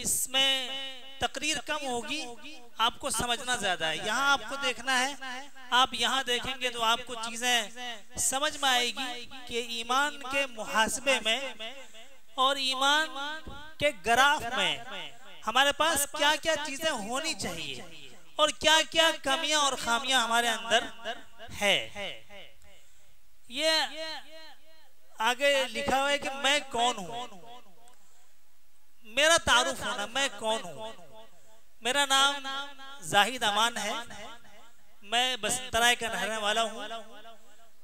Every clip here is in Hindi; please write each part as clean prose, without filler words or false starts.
इसमें तकरीर कम होगी, आपको समझना ज्यादा है। यहाँ आपको देखना है, आप यहाँ देखेंगे तो आपको चीजें समझ में आएगी कि ईमान के मुहासबे में और ईमान के ग्राफ में हमारे पास क्या क्या चीजें होनी चाहिए और क्या क्या कमियां और खामियां हमारे अंदर है। ये आगे लिखा हुआ है कि मैं कौन हूं, मेरा तारुफ होना, मैं कौन हूं। मेरा नाम जाहिद अमान है, मैं बसंतराय का रहने वाला हूँ।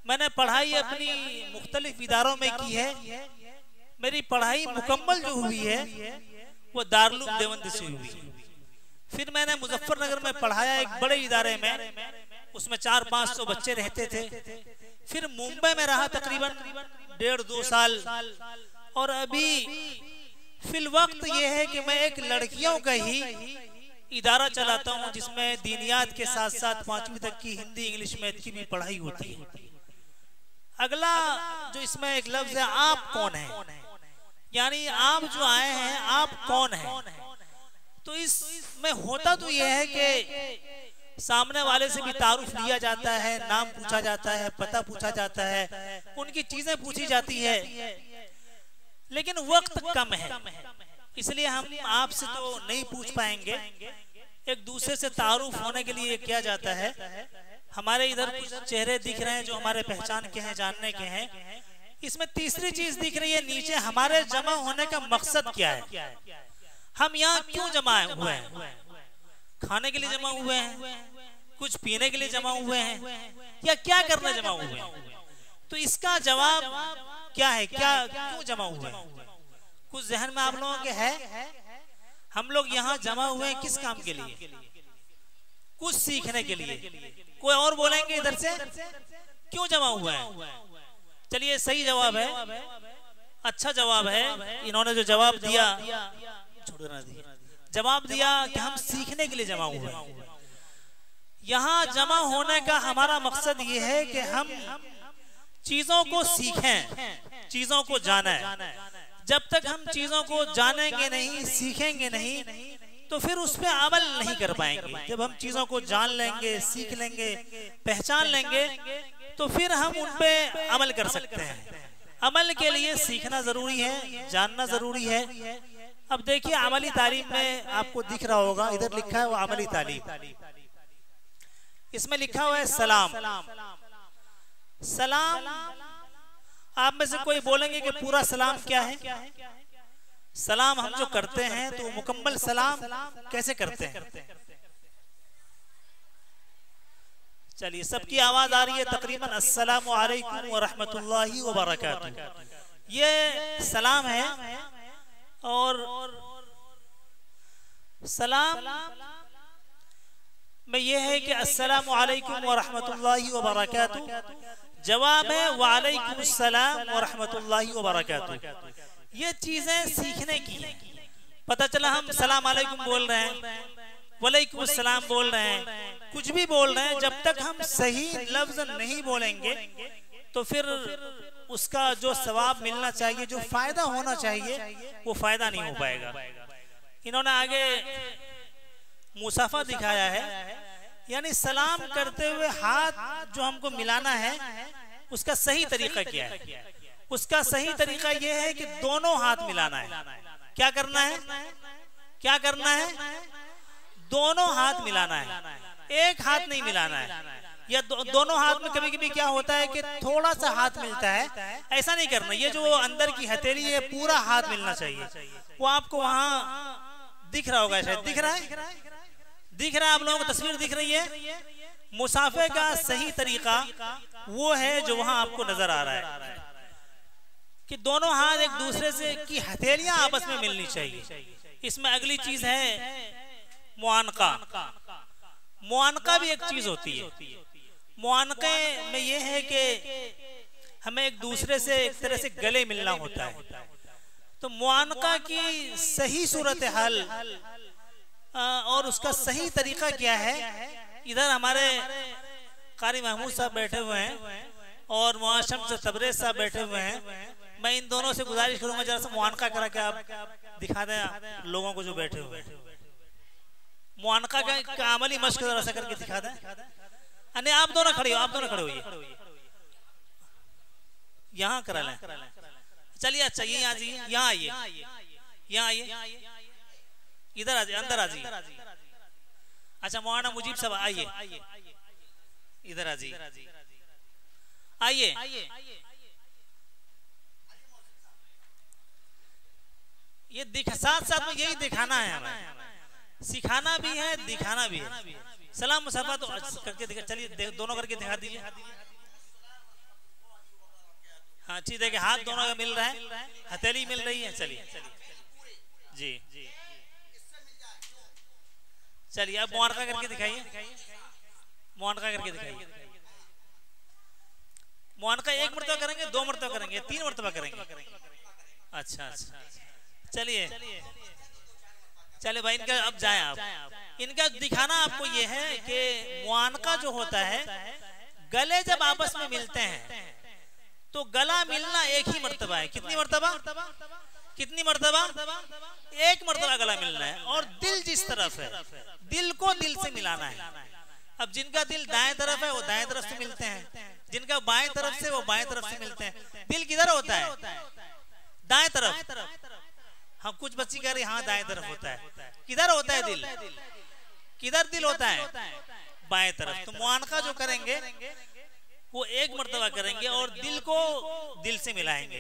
मैंने पढ़ाई अपनी मुख्तलिफ इदारों में की है। मेरी पढ़ाई मुकम्मल जो हुई है वो दारुल देवबंद से हुई। फिर मैंने मुजफ्फरनगर में पढ़ाया एक बड़े इदारे में, उसमें 400-500 बच्चे रहते थे। फिर मुंबई में रहा तकरीबन 1.5-2 साल। और अभी फिल वक्त ये है कि मैं एक लड़कियों का ही इदारा चलाता हूँ जिसमें दीनियात के साथ साथ 5वीं तक की हिंदी इंग्लिश मैथ की भी पढ़ाई होती है। अगला जो इसमें एक लफ्ज है, आप कौन है, यानी आप जो आए हैं आप कौन हैं। तो इसमें होता तो यह है कि सामने वाले से भी तारुफ लिया जाता है, नाम पूछा जाता है, पता पूछा जाता है, उनकी चीजें पूछी जाती है, लेकिन वक्त कम है, इसलिए हम आपसे तो नहीं पूछ पाएंगे। एक दूसरे से तारुफ होने के लिए किया जाता है। हमारे इधर कुछ चेहरे दिख रहे हैं जो हमारे पहचान के हैं, जानने के हैं। इसमें तीसरी चीज दिख रही है नीचे, हमारे जमा होने का मकसद क्या है, हम यहाँ क्यों जमा हुए हैं। खाने के लिए जमा हुए हैं, कुछ पीने के लिए जमा हुए हैं, या क्या करने जमा हुए हैं। तो इसका जवाब क्या है, क्या क्यों जमा हुए हैं। कुछ जहन में आप लोगों के है, हम लोग यहाँ जमा हुए हैं किस काम के लिए, कुछ सीखने के लिए। कोई और बोलेंगे इधर से, क्यों जमा हुए हैं। चलिए सही जवाब है, अच्छा जवाब है। इन्होंने जो जवाब दिया, जवाब दिया कि हम सीखने के लिए जमा हुए हैं। यहाँ जमा होने का हमारा मकसद ये है कि हम चीजों को सीखें, चीजों को जानें। जब तक हम चीजों को जानेंगे नहीं, सीखेंगे नहीं, तो फिर उस पर अमल नहीं कर पाएंगे। जब हम चीजों को जान लेंगे, सीख लेंगे, पहचान लेंगे, तो फिर हम उन पे अमल कर सकते हैं। अमल के लिए सीखना जरूरी है, जानना जरूरी है। अब देखिए अमली तालीम में आपको दिख रहा होगा, इधर लिखा है वो अमली तालीम, इसमें लिखा हुआ है सलाम। सलाम आप में से कोई बोलेंगे कि पूरा सलाम क्या है। सलाम हम जो करते हैं तो मुकम्मल सलाम कैसे करते हैं। चलिए सबकी आवाज आ रही है तकरीबन, अस्सलामु अलैकुम व रहमतुल्लाहि व बरकातुहू, ये सलाम है। और सलाम में ये है कि अस्सलामु अलैकुम व रहमतुल्लाहि व बरकातुहू, जवाब है वालेकुम अस्सलाम व रहमतुल्लाहि व बरकातुहू। ये चीजें सीखने की है। पता चला हम सलाम अलैकुम बोल रहे हैं, वालेकुम अस्सलाम बोल रहे हैं, कुछ भी बोल रहे हैं, जब तक हम सही लफ्ज नहीं बोलेंगे तो फिर उसका जो सवाब मिलना चाहिए, जो फायदा होना चाहिए, वो फायदा नहीं हो पाएगा। इन्होंने आगे मुसाफा दिखाया है, यानी सलाम करते हुए हाथ जो हमको मिलाना है उसका सही तरीका क्या है। उसका सही तरीका यह है कि दोनों हाथ मिलाना है। क्या करना है, क्या करना है, दोनों हाथ मिलाना है, एक हाथ नहीं मिलाना है। या दोनों हाथ में कभी कभी क्या होता है कि थोड़ा सा हाथ मिलता है, ऐसा नहीं करना। ये जो अंदर की हथेली है पूरा हाथ मिलना चाहिए। वो आपको वहां दिख रहा होगा, शायद दिख रहा है, दिख रहा है आप लोगों को, तस्वीर दिख रही है। मुसाफे का सही तरीका वो है जो वहां आपको नजर आ रहा है कि दोनों हाथ एक दूसरे से की हथेलियां आपस में मिलनी चाहिए। इसमें अगली चीज है मुआनका। मुआनका भी एक चीज होती है। मुआनके में यह है कि हमें एक दूसरे से एक तरह से गले मिलना होता है। तो मुआनका की सही सूरत हाल और उसका सही तरीका क्या है, इधर हमारे कारी महमूद साहब बैठे हुए हैं और मुआशम से तबरेज साहब बैठे हुए हैं। मैं इन दोनों से गुजारिश करूंगा जरा सा मुआनका करा के आप दिखा दें लोगों को जो बैठे हुए मुआनका का अमली मश्क जरा सा करके दिखा दें। अने आप दोनों खड़े हो, आप दोनों खड़े होइए, यहाँ करा लें। चलिए अच्छा ये यहाँ जी, यहाँ आइए, यहाँ आइए, इधर आ जाइए, अंदर आ जाइए। अच्छा मौलाना मुजीब साहब आइए, इधर आ जाइए, आइए। ये साथ साथ में यही दिखाना है हमें, सिखाना भी है दिखाना भी है। सलाम मुसाफा तो करके दिखा, चलिए दोनों करके दिखा दीजिए। हाँ ठीक है, हाथ दोनों का मिल रहा है, हथेली मिल रही है। चलिए जी, चलिए अब मुआनका करके दिखाइए, मुआनका करके दिखाइए। मुआनका 1 मरतबा करेंगे, 2 मरतबा करेंगे, 3 मरतबा करेंगे? अच्छा अच्छा, चलिए चलिए भाई इनका अब जाएं आप। इनका दिखाना आपको ये है कि मुआनका जो होता है, गले जब आपस में मिलते हैं तो गला मिलना 1 ही मरतबा है। कितनी मरतबा? कितनी मरतबा? 1 मरतबा गला मिलना है। और दिल जिस तरफ है, दिल को दिल से मिलाना है। अब जिनका दिल दाएं तरफ है वो दाएं तरफ से मिलते हैं, जिनका बाएं तरफ से वो बाएं तरफ से मिलते हैं। दिल किधर होता है? दाएं तरफ। हाँ कुछ बच्ची कह रही हाँ दाएं तरफ होता है। किधर होता है दिल? किधर दिल होता है? बाएं तरफ। तो मुआनका जो करेंगे वो 1 मरतबा करेंगे और दिल को दिल से मिलाएंगे।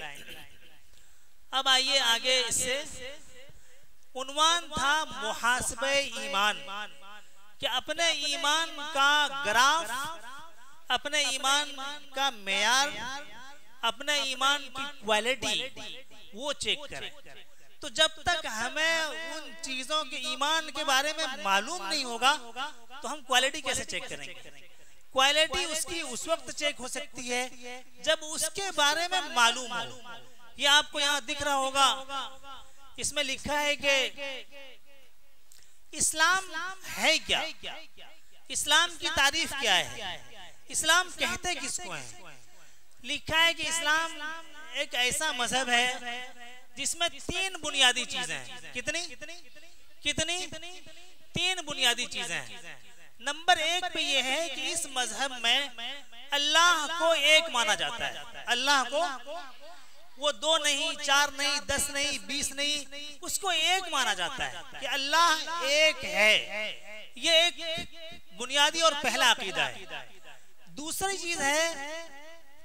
अब आइए आगे, इससे उन्वान था मुहासबे ईमान, कि अपने ईमान का ग्राफ, अपने ईमान का मेयार, अपने ईमान की क्वालिटी वो चेक करें। तो जब तक हमें उन चीजों के ईमान के बारे में मालूम नहीं होगा तो हम क्वालिटी कैसे चेक करेंगे? क्वालिटी उसकी उस वक्त चेक हो सकती है जब उसके बारे में मालूम हो। ये आपको यहाँ दिख रहा होगा, इसमें लिखा है कि इस्लाम है क्या, इस्लाम की तारीफ क्या है, इस्लाम कहते किसको है। लिखा है कि इस्लाम एक ऐसा मजहब है जिसमें 3 बुनियादी चीजें हैं। कितनी? 3 बुनियादी चीजें हैं। नंबर 1 पे ये है कि इस मजहब में अल्लाह को एक माना जाता है। अल्लाह को वो 2 नहीं, 4 नहीं, 10 नहीं, 20 नहीं, उसको एक माना जाता है कि अल्लाह एक है। ये एक बुनियादी और पहला अकीदा है। दूसरी चीज है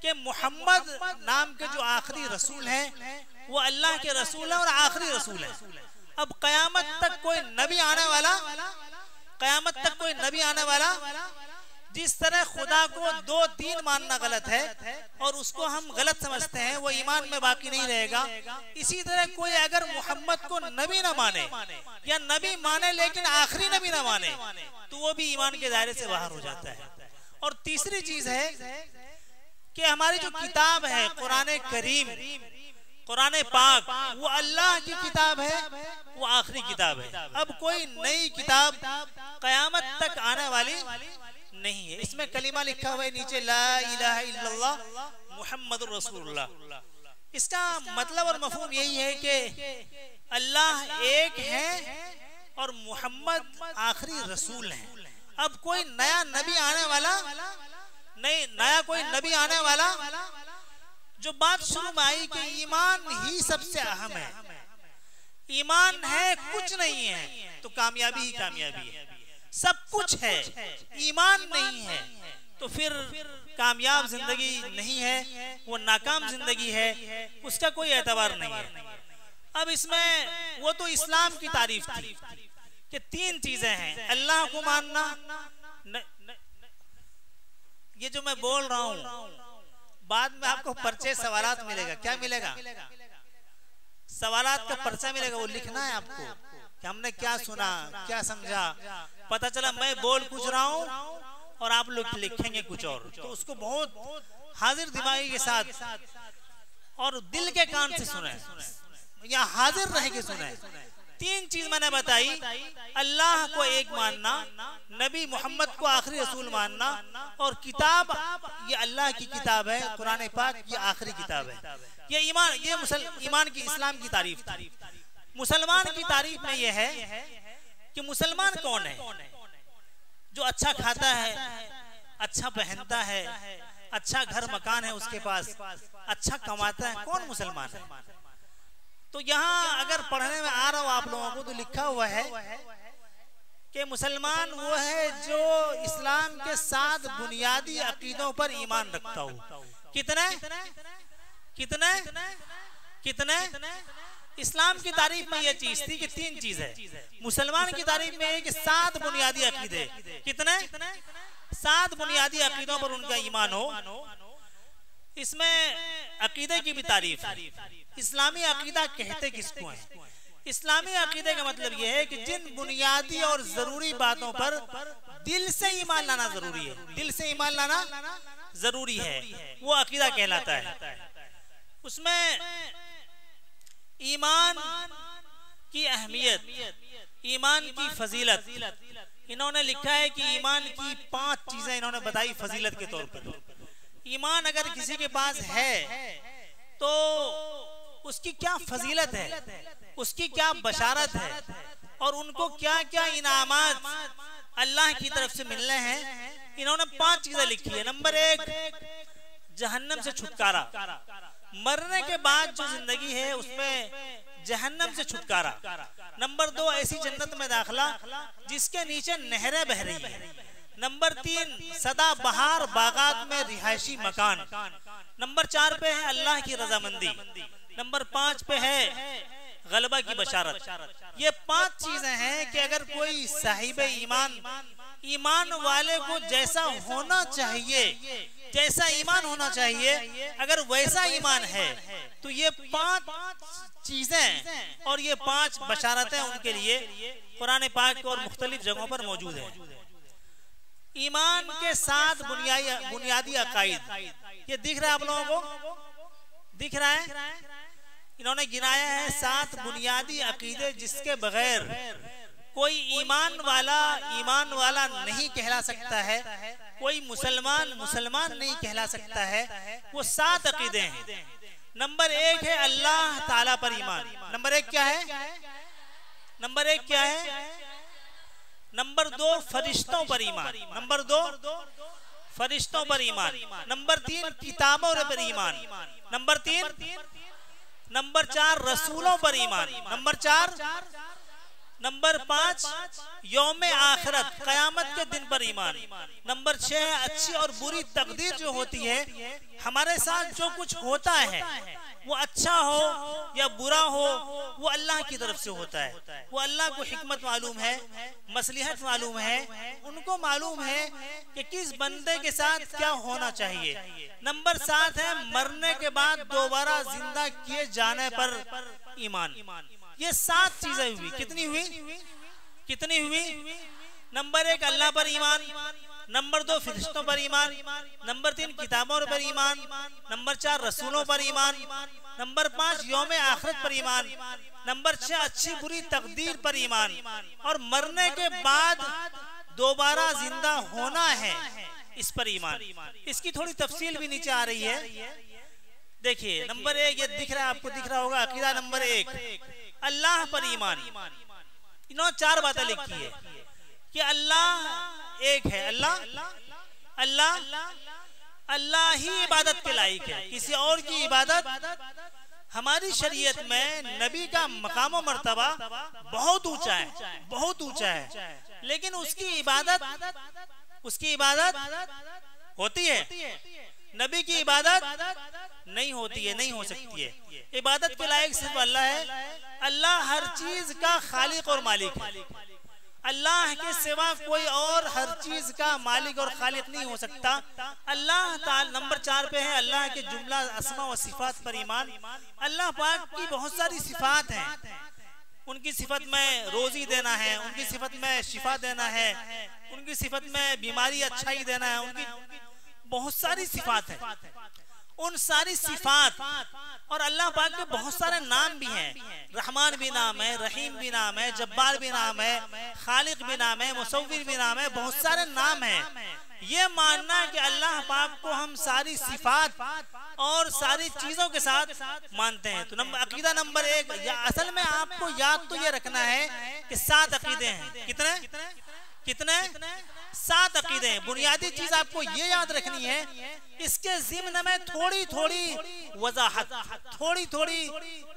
कि मोहम्मद नाम के जो आखिरी रसूल हैं वो अल्लाह के रसूल है और आखिरी रसूल है। अब कयामत तक कोई नबी आने वाला, कयामत तक कोई नबी आने वाला, जिस तरह खुदा को 2-3 मानना गलत है और उसको हम गलत समझते हैं, वो ईमान में बाकी नहीं रहेगा। इसी तरह कोई अगर मोहम्मद को नबी ना माने या नबी माने लेकिन आखिरी नबी ना माने तो वो भी ईमान के दायरे से बाहर हो जाता है। और तीसरी चीज है कि हमारी जो किताब है कुरान करीम, कुरान पाक, वो अल्लाह की किताब है, वो आखिरी किताब है। अब कोई नई किताब कयामत तक आने वाली नहीं है। इसमें कलीमा लिखा हुआ है नीचे, ला इलाहा इल्लल्लाह मुहम्मदुर रसूलुल्लाह। इसका मतलब और मफहूम यही है कि अल्लाह एक है और मोहम्मद आखिरी रसूल है। अब कोई नया नबी आने वाला नहीं, नया कोई नबी आने वाला, जो बात शुरू में आई कि ईमान ही सबसे अहम है, ईमान है कुछ नहीं है तो कामयाबी ही कामयाबी है। सब कुछ है, ईमान नहीं है तो फिर कामयाब जिंदगी नहीं है, वो नाकाम जिंदगी है, उसका कोई एतबार नहीं है। अब इसमें वो तो इस्लाम की तारीफ थी कि 3 चीजें हैं, अल्लाह को मानना, ये जो मैं बोल रहा हूँ बाद में आपको पर्चे सवालात मिलेगा। क्या मिलेगा? सवालात का पर्चा मिलेगा, वो लिखना है आपको कि हमने क्या सुना, क्या समझा। पता चला मैं बोल कुछ रहा हूँ और आप लोग लिखेंगे कुछ और, तो उसको बहुत हाजिर दिमागी के साथ और दिल के कान से सुने या हाजिर रह के सुने। तीन चीज मैंने बताई, अल्लाह को एक मानना, नबी मोहम्मद को आखिरी रसूल मानना, और किताब ये अल्लाह की किताब है, कुरान पाक ये आखिरी किताब है। ये ईमान, ये ईमान की, इस्लाम की तारीफ थी। मुसलमान की तारीफ में ये है कि मुसलमान कौन है? जो अच्छा खाता है, अच्छा पहनता है, अच्छा घर मकान है उसके पास, अच्छा कमाता है, कौन मुसलमान है? तो यहाँ अगर पढ़ने में आ रहा हो आप लोगों को तो लिखा हुआ है कि मुसलमान वो है जो इस्लाम के 7 बुनियादी अकीदों पर ईमान रखता हो। कितने कितने कितने? इस्लाम की तारीफ में यह चीज थी कि 3 चीज है। मुसलमान की तारीफ में है कि 7 बुनियादी अकीदे। कितने? 7 बुनियादी अकीदों पर उनका ईमान हो। इसमें अकीदे की भी तारीफ है। इस्लामी अकीदा कहते किसको है? इस्लामी अकीदे का मतलब यह है कि जिन बुनियादी और जरूरी बातों पर दिल से ईमान लाना जरूरी है, दिल से ईमान लाना जरूरी है, वो अकीदा कहलाता है। उसमें ईमान की अहमियत, ईमान की फजीलत, इन्होंने लिखा है कि ईमान की 5 चीजें इन्होंने बताई फजीलत के तौर पर। ईमान अगर किसी के पास है तो उसकी क्या फजीलत है, उसकी क्या बशारत है, और उनको क्या क्या इनामात अल्लाह की तरफ से मिलने हैं। इन्होंने 5 चीजें लिखी है। नंबर 1, जहन्नम से छुटकारा, मरने के बाद जो जिंदगी है उसमें जहन्नम से छुटकारा। नंबर 2, ऐसी जन्नत में दाखिला जिसके नीचे नहरें बह रही है। नंबर 3, सदा बहार बागात में रिहायशी मकान। नंबर 4 पे है अल्लाह की रजामंदी। नंबर 5 पे है गलबा की बशारत। ये 5 चीजें हैं कि अगर कोई साहिब ईमान वाले को जैसा होना चाहिए, जैसा ईमान होना चाहिए, अगर वैसा ईमान है तो ये 5 चीजें और ये 5 बशारतें उनके लिए कुरान पाक और मुख्तलिफ जगहों पर मौजूद है। ईमान के 7 बुनियादी अकायद, ये दिख रहा है आप लोगों को? दिख रहा है? इन्होंने गिनाया है 7 बुनियादी अकीदे जिसके बगैर कोई ईमान वाला नहीं कहला सकता है, कोई मुसलमान नहीं कहला सकता है। वो 7 अकीदे हैं। नंबर 1 है अल्लाह ताला पर ईमान। नंबर 1 क्या है? नंबर 1 क्या है? नंबर 2, फरिश्तों पर ईमान। नंबर 2, फरिश्तों पर ईमान। नंबर 3, किताबों पर ईमान। नंबर 3, नंबर 4, रसूलों पर ईमान। नंबर 4, नंबर 5, यौम आखिरत, कयामत के दिन पर ईमान। नंबर 6, अच्छी और बुरी तकदीर जो होती है, हमारे साथ जो कुछ होता है वो अच्छा हो या बुरा हो, वो अल्लाह की तरफ से होता है। वो अल्लाह को हिकमत मालूम है, मसलिहत मालूम है, उनको मालूम है कि किस बंदे के साथ क्या होना चाहिए। नंबर 7 है मरने के बाद दोबारा जिंदा किए जाने पर ईमान। ये 7 चीजें हुई। कितनी हुई? कितनी हुई? नंबर 1 अल्लाह पर ईमान। नंबर 2 फरिश्तों पर ईमान। नंबर 3 किताबों पर ईमान। नंबर 4 रसूलों पर ईमान। नंबर 5 यौम आखिरत पर ईमान। नंबर 6 अच्छी बुरी तकदीर पर ईमान। और मरने के बाद दोबारा जिंदा होना है, इस पर ईमान। इसकी थोड़ी तफसील भी नीचे आ रही है। देखिए नंबर 1 ये दिख रहा है आपको, दिख रहा होगा अकीदा नंबर 1 अल्लाह पर ईमान। इन्होंने 4 बातें लिखी है कि अल्लाह एक है। अल्लाह ही इबादत के लायक है, किसी और की इबादत हमारी शरीयत में नबी का मकाम और मर्तबा बहुत ऊंचा है, बहुत ऊंचा है, लेकिन उसकी इबादत होती है, नबी की इबादत नहीं होती है, नहीं हो सकती है। इबादत के लायक सिर्फ अल्लाह है। अल्लाह हर चीज का खालिक और मालिक है। अल्लाह के सिवा कोई और हर चीज का मालिक और खालिक नहीं हो सकता। अल्लाह ताला नंबर 4 पे है अल्लाह के जुमला अस्मा व सिफात पर ईमान। अल्लाह पाक की बहुत सारी सिफात हैं। उनकी सिफत में रोजी देना है, उनकी सिफत में शिफा देना है, उनकी सिफत में बीमारी अच्छाई देना है, उनकी बहुत सारी सिफात है। उन सारी सिफात और अल्लाह पाक के बहुत सारे नाम भी हैं। रहमान भी नाम है, रहीम भी नाम है, जब्बार भी नाम है, खालिक भी नाम है, मुसव्विर भी नाम है, बहुत सारे नाम हैं। ये मानना कि अल्लाह पाक को हम सारी सिफात और सारी चीजों के साथ मानते हैं। तो अकीदा नंबर 1, असल में आपको याद तो ये रखना है कि 7 अकीदे हैं। कितने 7 अकीदे हैं। बुनियादी चीज आपको ये याद रखनी है। इसके ज़िम्न में थोड़ी थोड़ी वजाहत, थोड़ी थोड़ी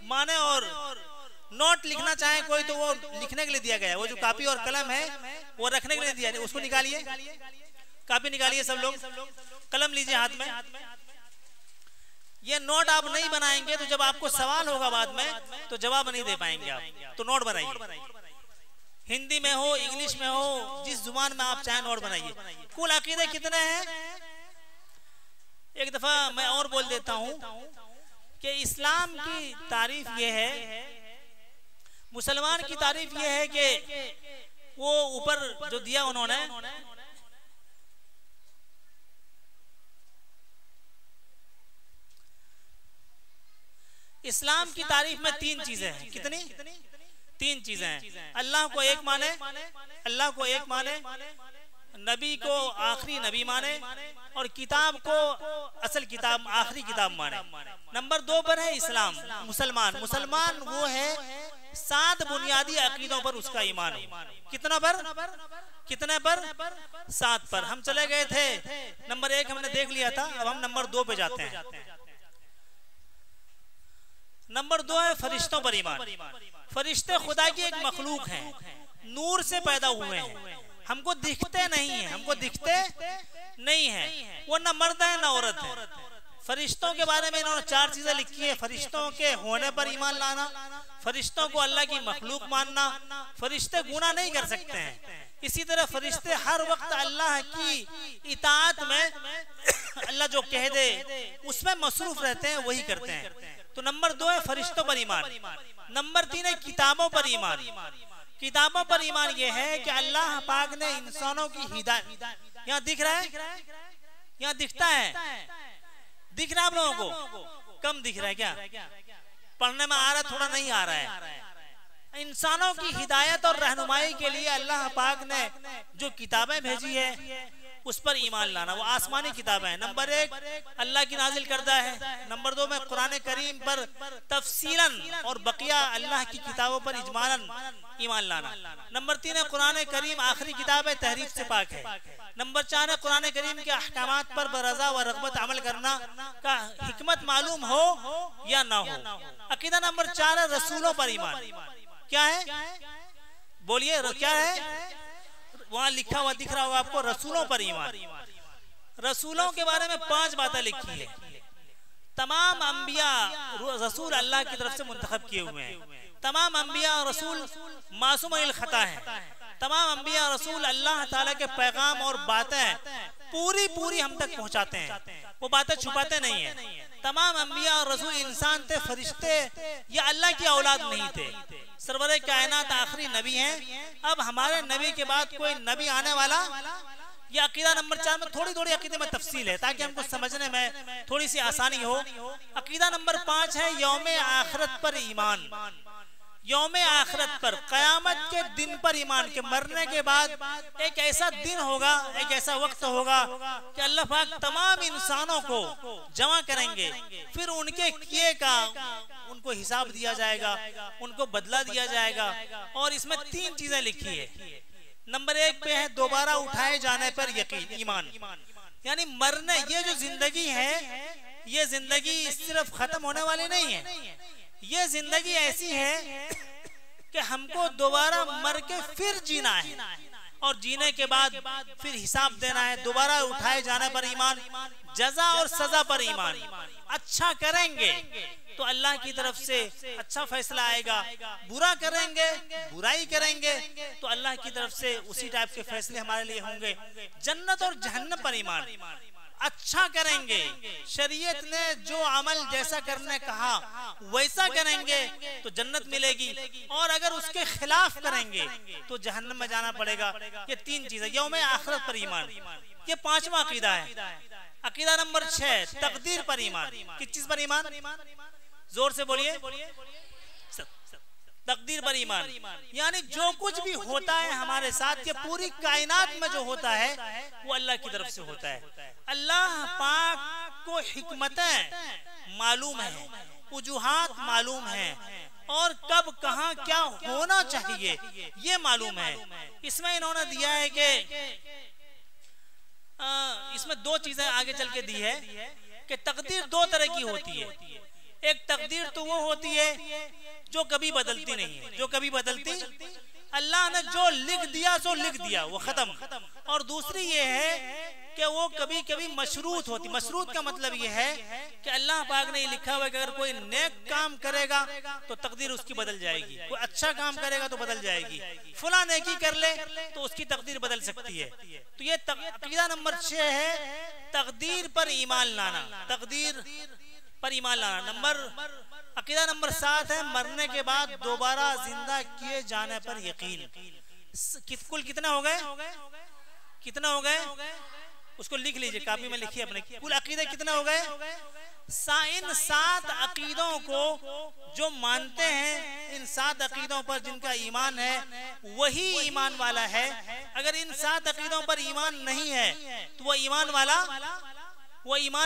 माने और नोट लिखना चाहे कोई तो वो लिखने के लिए दिया गया है। वो जो कापी और कलम है वो रखने के लिए दिया है, उसको निकालिए, कापी निकालिए सब लोग, कलम लीजिए हाथ में। ये नोट आप नहीं बनाएंगे तो जब आपको सवाल होगा बाद में तो जवाब नहीं दे पाएंगे आप। तो नोट बनाइए, हिंदी में हो, इंग्लिश में हो, जिस जुबान में आप चाहे नोट बनाइए। कुल अकीदे कितने हैं? एक दफा मैं और बोल देता हूं कि इस्लाम की तारीफ ये है, मुसलमान की तारीफ ये है कि वो ऊपर जो दिया उन्होंने, इस्लाम की तारीफ में 3 चीजें हैं। कितनी? 3 चीजें हैं। अल्लाह को एक माने, अल्लाह को एक माने, नबी को आखिरी नबी माने और किताब को असल किताब, आखिरी किताब माने। नंबर 2 पर है इस्लाम, मुसलमान। मुसलमान वो है 7 बुनियादी अकीदों पर उसका ईमान हो। कितना पर? कितने पर? 7 पर। हम चले गए थे, नंबर 1 हमने देख लिया था, अब हम नंबर 2 पे जाते हैं। नंबर 2 है फरिश्तों पर ईमान। फरिश्ते खुदा की एक मखलूक हैं, नूर से पैदा हुए हैं, हमको दिखते नहीं है, हमको दिखते नहीं है, वो न मर्द है न औरत है। फरिश्तों के बारे में इन्होंने 4 चीजें लिखी है। फरिश्तों के होने पर ईमान लाना, फरिश्तों को अल्लाह की मखलूक मानना, फरिश्ते गुनाह नहीं कर सकते हैं, इसी तरह फरिश्ते हर वक्त अल्लाह की इताअत में अल्लाह जो कह दे उसमें मसरूफ रहते हैं, वही करते हैं। तो नंबर 2 है फरिश्तों पर ईमान। नंबर 3 है किताबों पर ईमान। किताबों पर ईमान यह है कि अल्लाह पाक ने इंसानों की हिदायत, यहाँ दिख रहा है, यहाँ दिखता है, दिख रहा है आप लोगों को? कम दिख रहा है क्या? पढ़ने में आ रहा, थोड़ा नहीं आ रहा है। इंसानों की हिदायत और रहनुमाई के लिए अल्लाह पाक ने जो किताबें भेजी है उस पर ईमान लाना। वो आसमानी किताबें हैं। नंबर 1 अल्लाह की नाजिल करदा है। नंबर 2 में कुरान करीम पर तफसीलन और बकिया अल्लाह की किताबों पर इजमालन ईमान लाना। नंबर 3 है कुरान करीम आखिरी किताब है, तहरीफ से पाक है। नंबर 4 है कुरान करीम के अहकामात पर बरज़ा व रग़बत अमल करना का हिकमत मालूम हो या ना हो। अकीदा नंबर 4 है रसूलों पर ईमान। क्या है? बोलिए क्या है? वहां लिखा हुआ दिख रहा होगा आपको, रसूलों पर ईमान। रसूलों के बारे में 5 बातें लिखी है। तमाम अंबिया रसूल अल्लाह की तरफ से मुंतखब किए हुए हैं। तमाम अंबिया और रसूल मासूम अनिल खता हैं। तमाम अंबिया रसूल अल्लाह ताला के पैगाम और बातें पूरी हम तक पहुंचाते हैं, वो बातें छुपाते नहीं है। तमाम अंबिया और रसूल इंसान थे, फरिश्ते या अल्लाह की औलाद नहीं थे। सरवरे कायनात आखिरी नबी हैं। अब हमारे नबी के बाद कोई नबी आने वाला, ये अकीदा नंबर 4 में थोड़ी अकीदे में तफसील है ताकि हमको समझने में थोड़ी सी आसानी हो। अकीदा नंबर 5 है यौम आखिरत पर ईमान। यौम आखिरत पर, कयामत के दिन पर ईमान के मरने के बाद एक ऐसा दिन होगा, एक ऐसा वक्त होगा कि अल्लाह पाक तमाम इंसानों को जमा करेंगे, फिर उनके किए का उनको हिसाब दिया जाएगा, उनको बदला दिया जाएगा। और इसमें 3 चीजें लिखी है। नंबर 1 पे है दोबारा उठाए जाने पर यकीन, ईमान। यानी मरने, ये जो जिंदगी है ये जिंदगी सिर्फ खत्म होने वाली नहीं है, ये जिंदगी ऐसी है कि हमको दोबारा मर के फिर जीना है और जीने के बाद फिर हिसाब देना है। दोबारा उठाए जाने पर ईमान, जजा और सजा पर ईमान। अच्छा करेंगे तो अल्लाह की तरफ से अच्छा फैसला आएगा, बुरा करेंगे, बुराई करेंगे तो अल्लाह की तरफ से उसी टाइप के फैसले हमारे लिए होंगे। जन्नत और जहन्नम पर ईमान। अच्छा करेंगे, शरीयत ने जो अमल जैसा करने कहा वैसा करेंगे तो जन्नत मिलेगी, और अगर उसके खिलाफ करेंगे तो जहन्नम में जाना पड़ेगा। ये तीन चीजें, यौम आखिरत पर ईमान, ये पांचवा अकीदा है। अकीदा नंबर 6 तकदीर पर ईमान। किस चीज पर ईमान? जोर से बोलिए, तकदीर पर ईमान। यानी जो कुछ भी होता है हमारे साथ, ये पूरी कायनात में जो होता है वो अल्लाह की तरफ से होता है। अल्लाह पाक को हिकमतें मालूम है, वजूहात मालूम है, और कब कहां क्या होना चाहिए ये मालूम है। इसमें इन्होंने दिया है कि इसमें दो चीजें आगे चल के दी है कि तकदीर दो तरह की होती है। एक तकदीर तो वो होती है जो कभी बदलती नहीं है, जो कभी बदलती, अल्लाह ने जो लिख दिया सो लिख दिया, वो खत्म। और दूसरी ये है कि वो कभी कभी मशरूत होती। मशरूत का मतलब ये है कि अल्लाह पाक ने लिखा हुआ कि अगर कोई नेक काम करेगा तो तकदीर उसकी बदल जाएगी, कोई अच्छा काम करेगा तो बदल जाएगी, फला नेकी कर ले तो उसकी तकदीर बदल सकती है। तो ये अकीदा नंबर 6 है, तकदीर पर ईमान लाना, तकदीर पर ईमान लाना। अकीदा नंबर 7 है मरने के बाद दोबारा जिंदा किए जाने पर यकीन। कुल कितना हो गए? कितना हो गए? उसको लिख लीजिए, कापी में लिखिए अपने। कुल अकीदे कितना हो गए? इन 7 अकीदों को जो मानते हैं, इन 7 अकीदों पर जिनका ईमान है वही ईमान वाला है। अगर इन 7 अकीदों पर ईमान नहीं है तो वो ईमान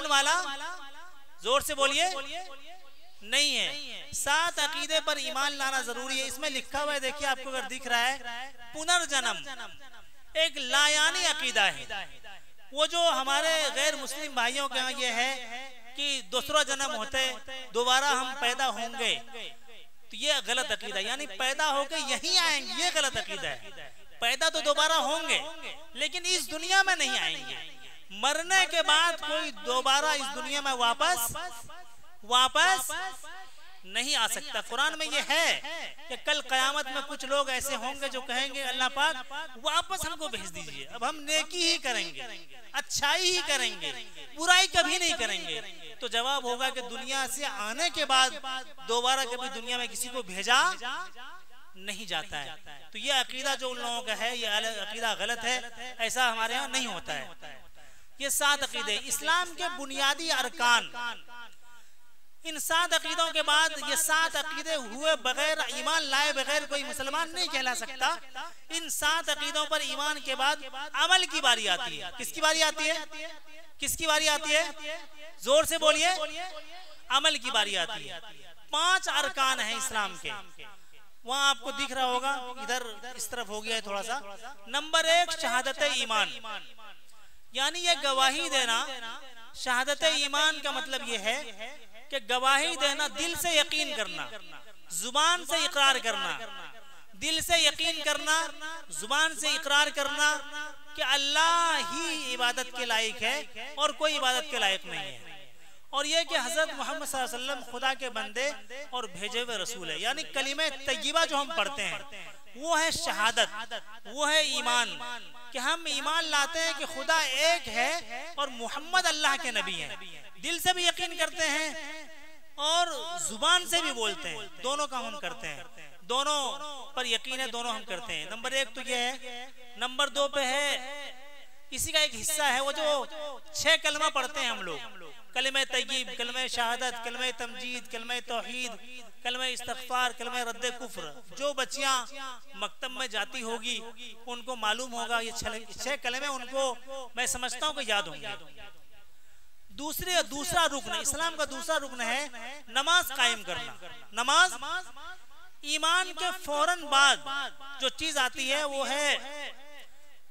वाला जोर से बोलिए नहीं है। 7 अकीदे पर ईमान लाना जरूरी है। इसमें लिखा हुआ है, देखिए आपको अगर दिख रहा है, पुनर्जन्म एक लायानी अकीदा है। वो जो हमारे गैर मुस्लिम भाइयों के यहाँ ये है कि दूसरा जन्म होते दोबारा हम पैदा होंगे, तो ये गलत अकीदा, यानी पैदा होके यहीं आएंगे, ये गलत अकीदा है। पैदा तो दोबारा होंगे लेकिन इस दुनिया में नहीं आएंगे। मरने के बाद कोई दोबारा इस दुनिया में वापस नहीं आ सकता। कुरान में ये है कि कल कयामत में कुछ लोग ऐसे होंगे जो कहेंगे अल्लाह पाक वापस हमको भेज दीजिए, अब हम नेकी ही करेंगे, अच्छाई ही करेंगे, बुराई कभी नहीं करेंगे। तो जवाब होगा कि दुनिया से आने के बाद दोबारा कभी दुनिया में किसी को भेजा नहीं जाता है। तो ये अकीदा जो उन लोगों का है, ये अकीदा गलत है, ऐसा हमारे यहाँ नहीं होता है। ये 7 अकीदे इस्लाम के बुनियादी अरकान। इन 7 अकीदों के बाद ये 7 अकीदे हुए बगैर, ईमान लाए बगैर कोई मुसलमान नहीं कहला सकता। इन 7 अकीदों पर ईमान के बाद अमल की बारी आती है। किसकी बारी आती है? किसकी बारी आती है? जोर से बोलिए, अमल की बारी आती है। 5 अरकान हैं इस्लाम के, वहां आपको दिख रहा होगा, इधर इस तरफ हो गया है थोड़ा सा। नंबर 1 शहादत ईमान, यानी ये गवाही देना। शहादत ईमान का मतलब ये है कि गवाही देना, दिल से यकीन करना, जुबान से इकरार करना, दिल से यकीन करना, जुबान से इकरार करना कि अल्लाह ही इबादत के लायक है और कोई इबादत के लायक नहीं है। और ये कि हजरत मोहम्मद सल्लल्लाहु अलैहि वसल्लम खुदा के बंदे और भेजे हुए रसूल है। यानी कलीमे तय्यबा जो हम पढ़ते हैं वो है शहादत, वो है ईमान, कि हम ईमान लाते हैं कि खुदा एक है और मोहम्मद अल्लाह के नबी हैं। दिल से भी यकीन करते हैं और जुबान से भी बोलते हैं, दोनों काम हम करते हैं, दोनों पर यकीन है, दोनों हम करते हैं। नंबर 1 तो ये है। नंबर 2 पे है, इसी का एक हिस्सा है वो जो 6 कलमा पढ़ते हैं हम लोग, कलमे तय्यब, कलमे शहादत, कलमे तमजीद, कलमे तौहीद, कलमे इस्तग़फ़ार, कलमे रद्द कुफ्र। जो बच्चियां मकतब में जाती होगी उनको मालूम होगा ये 6 कलमे उनको मैं समझता हूँ कि याद होंगे। दूसरा रुकन, इस्लाम का दूसरा रुकन है नमाज कायम करना। नमाज ईमान के फौरन बाद जो चीज आती है वो है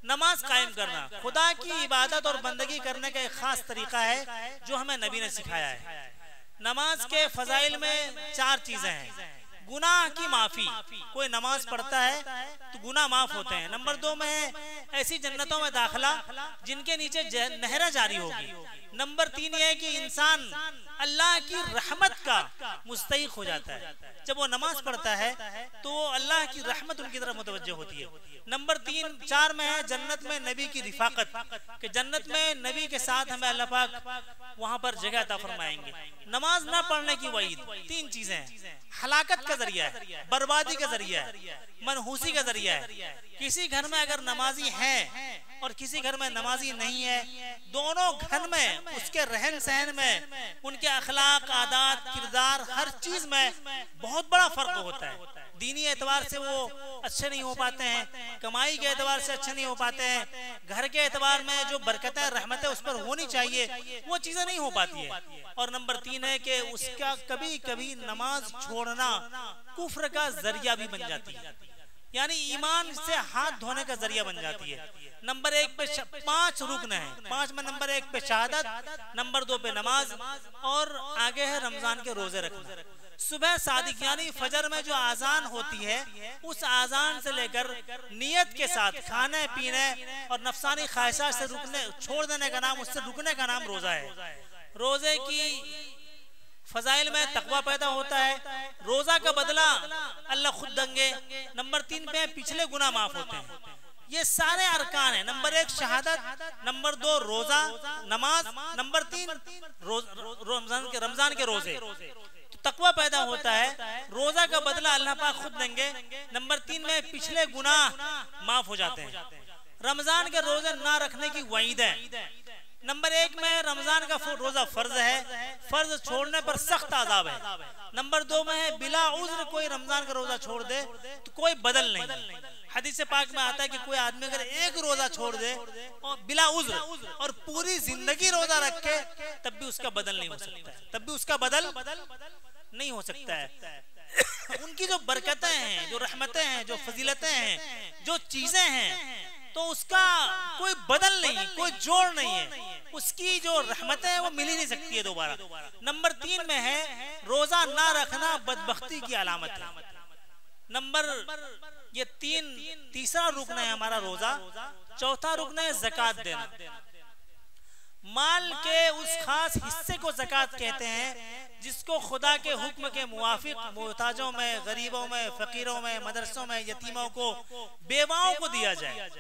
नमाज कायम करना। खुदा की इबादत और बंदगी करने का एक खास तरीका है जो हमें नबी ने सिखाया है। नमाज के फजाइल में 4 चीजें हैं। गुनाह की माफी, कोई नमाज पढ़ता है तो गुनाह माफ होते हैं। नंबर 2 में है ऐसी जन्नतों में दाखिला जिनके नीचे नहरें जारी होगी। नंबर 3 ये है कि इंसान अल्लाह की रहमत का मुस्तहिक हो जाता है। जब वो नमाज पढ़ता है तो अल्लाह की रहमत उनकी तरफ मुतवज्जह होती है। नंबर 4 में है जन्नत में नबी की रिफाकत, कि जन्नत में नबी के साथ हमें अल्लाह पाक वहां पर जगह अता फरमाएंगे। नमाज ना पढ़ने की वईद 3 चीजें हैं। हलाकत का जरिया है, बर्बादी का जरिया है, मनहूसी का जरिया है। किसी घर में अगर नमाजी है और किसी घर में नमाजी नहीं है, दोनों घर में उसके रहन सहन में, उनके अखलाक, आदात, किरदार, हर चीज में बहुत बड़ा फर्क होता है। दीनी एतबार से वो अच्छे नहीं हो पाते हैं, कमाई के एतबार से अच्छे नहीं हो पाते हैं, घर के एतबार में जो बरकतें रहमतें उस पर होनी चाहिए वो चीजें नहीं हो पाती है। और नंबर 3 है कि उसका कभी कभी नमाज छोड़ना कुफ्र का जरिया भी बन जाती है, यानी ईमान से हाथ धोने का जरिया बन जाती है। नंबर 1 पे 5 रुकन है। 5 में नंबर 1 पे शहादत, नंबर 2 पे नमाज, और आगे है रमजान के रोजे रखना। सुबह सादिक यानी फजर में जो आजान होती है, उस आजान से लेकर नियत के साथ खाने पीने और नफसानी ख्वाहिशात से रुकने, छोड़ देने का नाम, उससे रुकने का नाम रोजा है। रोजे की फजाइल में तकवा पैदा होता है, रोजा का बदला अल्लाह खुद देंगे। नंबर 3 पे पिछले गुनाह माफ होते हैं। ये सारे अरकान है। नंबर 1 शहादत, नंबर 2 रोजा नमाज, नंबर 3 रमजान के रोजे। तो तकवा पैदा होता है, रोजा का बदला अल्लाह पाक खुद देंगे। नंबर 3 में पिछले गुनाह माफ हो जाते हैं। रमजान के रोजे ना रखने की वईद है। नंबर 1 में रमजान का रोजा फर्ज है, फर्ज छोड़ने पर सख्त अज़ाब है। नंबर 2 में है बिला उज्र कोई रमजान का रोजा छोड़ दे तो कोई बदल नहीं। हदीस पाक में आता है कि कोई आदमी अगर एक रोजा छोड़ दे और बिला उज्र और पूरी जिंदगी रोजा रखे तब भी उसका बदल नहीं हो सकता है, तब भी उसका बदल नहीं हो सकता है। उनकी जो बरकतें हैं, जो रहमतें हैं, जो फजीलतें हैं, जो चीजें हैं, तो उसका कोई बदल नहीं, कोई जोड़ नहीं है। उसकी जो रहमतें हैं वो मिल ही नहीं सकती है दोबारा। नंबर 3 में है रोजा ना रखना बदबख्ती की अलामत है। ये तीसरा रुकन है हमारा रोजा। चौथा रुकन है ज़कात देना। माल के उस खास हिस्से को ज़कात कहते हैं जिसको खुदा के हुक्म के मुवाफिक मोहताजों में, गरीबों में, फकीरों में, मदरसों में, यतीमों को, बेवाओं को दिया जाए।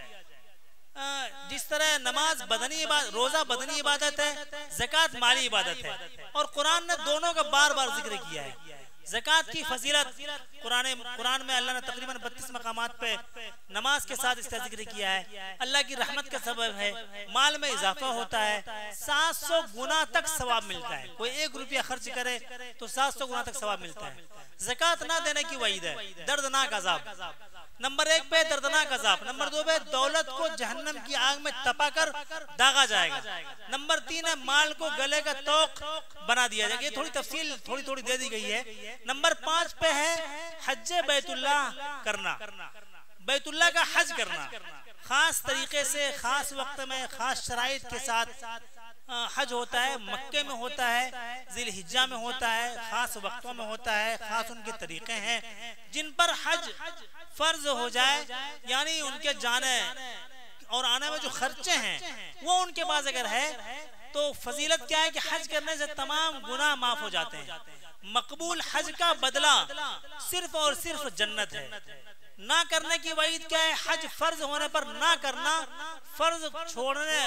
जिस तरह नमाज बदनी इबादत, रोजा बदनी इबादत है, ज़कात माली इबादत है। और कुरान ने दोनों का बार बार जिक्र किया है। ज़कात की फजीलत कुरान में अल्लाह ने तकरीबन 32 मकामात पे नमाज के साथ इसका जिक्र किया है। अल्लाह की रहमत का सबब है, माल में इजाफा होता है, 700 गुना तक सवाब मिलता है। कोई 1 रुपया खर्च करे तो 700 गुना तक सवाब मिलता है। ज़कात ना देने की वईद है, दर्दनाक अजाब। नंबर 1 पे दर्दनाक अजाब, नंबर 2 पे दौलत को जहन्नम की आग में तपाकर दागा जाएगा। नंबर 3 है माल को गले का तोक बना दिया जाएगा। ये थोड़ी तफसील थोड़ी दे दी गई है। नंबर 5 पे है हज्जे बैतुल्लाह करना, बैतुल्लाह का हज करना, खास तरीके से, खास वक्त में, खास शराइत के साथ हज होता है। मक्के में होता है, जिलहिज्जा में होता है, खास वक्तों में होता है, खास उनके तरीके हैं। जिन पर हज फर्ज हो जाए, यानी उनके जाने और आने में जो खर्चे हैं वो उनके पास अगर है तो फजीलत क्या है कि हज करने से तमाम गुनाह माफ हो जाते हैं। मकबूल हज का बदला सिर्फ और सिर्फ जन्नत है। ना करने की वईद क्या है? हज फर्ज होने पर ना करना, फर्ज छोड़ने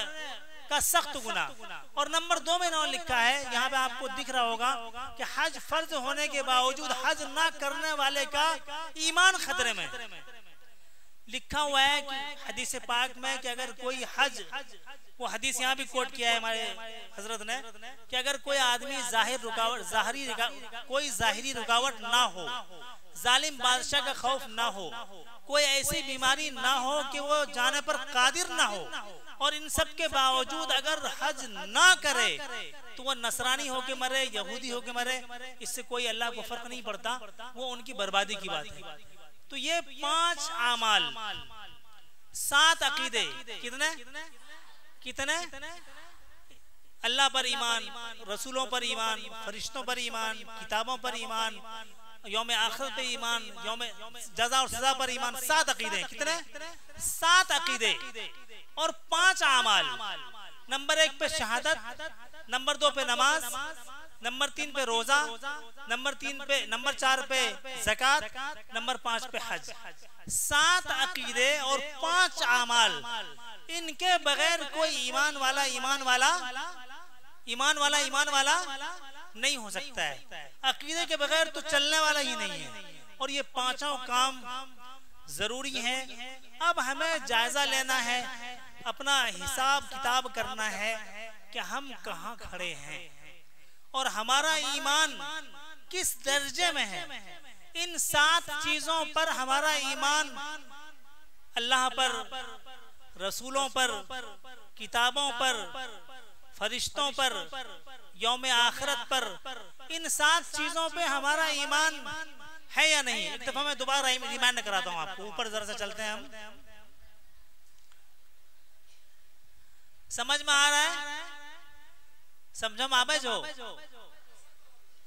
का सख्त गुनाह। और नंबर 2 में नाम लिखा है, यहाँ पे आपको दिख रहा होगा कि हज फर्ज होने के बावजूद हज ना करने वाले का ईमान खतरे में। लिखा हुआ है कि हदीस पाक में कि अगर कोई हज, वो हदीस यहाँ भी कोट किया है हमारे हजरत ने, कि अगर कोई आदमी कोई जाहिरी रुकावट ना हो, जालिम बादशाह का खौफ ना हो, कोई ऐसी बीमारी ना हो कि वो जाने पर कादिर ना हो, और इन सब के बावजूद अगर हज ना करे तो वो नसरानी होके मरे, यहूदी होके मरे, इससे कोई अल्लाह को फर्क नहीं पड़ता, वो उनकी बर्बादी की बात है। तो ये 5 आमाल, 7 अकीदे, कितने अल्लाह पर ईमान, रसूलों पर ईमान, फरिश्तों पर ईमान, किताबों पर ईमान, यौम आखिरत पे ईमान, यौम जज़ा और सज़ा पर ईमान। 7 अकीदे, कितने? 7 अकीदे और 5 आमाल। नंबर 1 पे शहादत, नंबर 2 पे नमाज, नंबर 3 पे रोजा, नंबर 4 पे ज़कात, नंबर 5 पे हज। 7 अकीदे और 5 आमाल, इनके बगैर कोई ईमान वाला नहीं हो सकता है। अकीदे के बगैर तो चलने वाला ही नहीं है। और ये पांचों काम जरूरी हैं। अब हमें जायजा लेना है, अपना हिसाब किताब करना है कि हम कहाँ खड़े हैं और हमारा ईमान किस दर्जे में है। इन 7 चीजों पर हमारा ईमान अल्लाह पर, रसूलों पर, किताबों पर, फरिश्तों पर, यौम आखिरत पर, इन 7 चीजों पे हमारा ईमान है या नहीं। एक दफा मैं दोबारा रिमाइंड कराता हूँ आपको। ऊपर जरा से चलते हैं हम। समझ में आ रहा है? समझो में आवे जो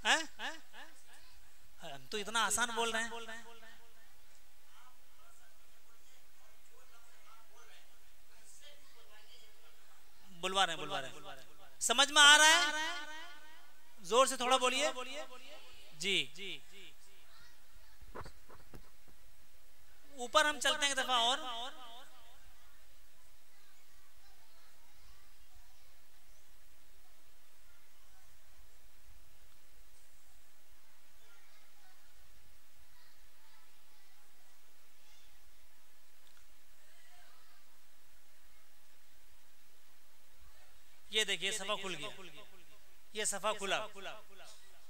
है? हम तो इतना आसान बोल रहे हैं। बुलवा रहे हैं। समझ में आ रहा है? जोर से थोड़ा बोलिए जी। ऊपर हम चलते हैं एक दफा और। ये देखिए सफा खुल गया। ये सफा खुला।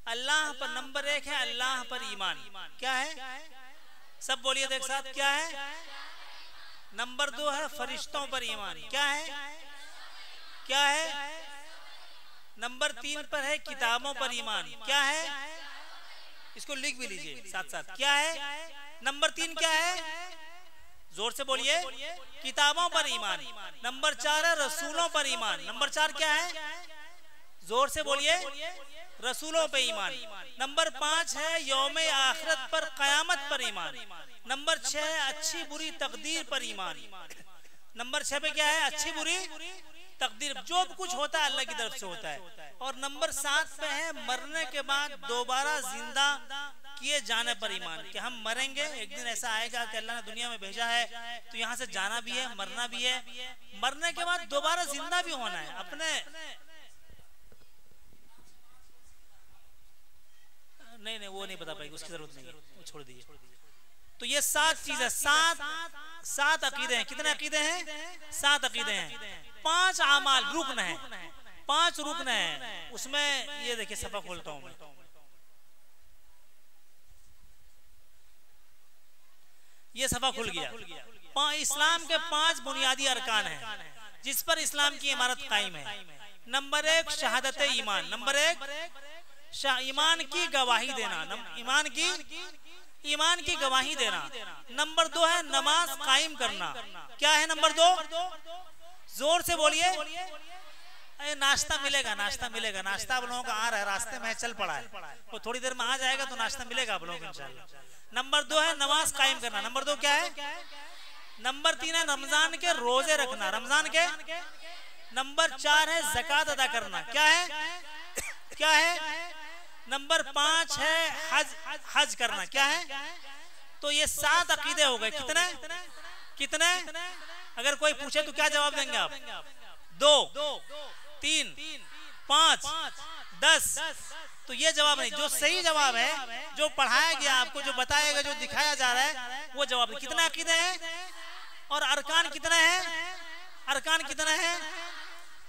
अल्लाह पर नंबर 1 है, अल्लाह पर ईमान। क्या है? सब बोलिए एक साथ, क्या है? नंबर 2 है फरिश्तों पर ईमान। क्या है? नंबर 3 पर है किताबों पर ईमान। क्या है? इसको लिख भी लीजिए साथ साथ। क्या है? नंबर 3 क्या है? जोर से बोलिए, किताबों पर ईमान। नंबर 4 है रसूलों पर ईमान। नंबर 4 क्या है? जोर से बोलिए, रसूलों पे ईमान। नंबर 5 है यौम आखिरत पर, कयामत पर ईमान। नंबर 6 है अच्छी बुरी तकदीर पर ईमान। नंबर 6 पे क्या है? अच्छी बुरी तकदीर, जो कुछ होता है अल्लाह की तरफ से होता है। और नंबर 7 पे है मरने के बाद दोबारा जिंदा किए जाने पर ईमान, कि हम मरेंगे, एक दिन ऐसा आएगा कि अल्लाह ने दुनिया में भेजा है तो यहाँ से जाना भी है, मरना भी है, मरने के बाद दोबारा जिंदा भी होना है। अपने नहीं वो नहीं बता पाएगी, उसकी जरूरत नहीं है, वो छोड़ दीजिए। तो ये 7 चीजें, 7 अकीदे हैं। कितने अकीदे हैं? 7 अकीदे हैं। 5 आमाल रुकन है, 5 रुकन है उसमें। ये देखिए सफा खोलता हूं मैं। ये सफा खुल गया। इस्लाम के 5 बुनियादी अरकान हैं जिस पर इस्लाम की इमारत कायम है। नंबर 1 शहादत ईमान। नंबर 1 ईमान की गवाही देना। ईमान की गवाही देना। नंबर 2 है नमाज कायम करना। क्या है नंबर 2? जोर से बोलिए। नाश्ता मिलेगा। नाश्ता आप लोगों का आ रहा है, रास्ते में चल पड़ा है, वो थोड़ी देर में आ जाएगा तो नाश्ता मिलेगा आप लोगों को इंशाल्लाह। नंबर 2 है नमाज कायम करना। नंबर 2 क्या है? नंबर 3 है रमजान के रोजे रखना, रमजान के। नंबर 4 है ज़कात अदा करना। क्या है? नंबर 5 है हज करना। क्या है? तो ये 7 अकीदे हो गए। कितने? अगर कोई पूछे तो क्या जवाब देंगे आप? 2, 3, 5, 10। तो ये जवाब नहीं, जो सही जवाब है, जो पढ़ाया गया आपको, जो बताया गया, जो दिखाया जा रहा है, वो जवाब है। कितने अकीदे हैं और अरकान कितने हैं? अरकान कितने हैं?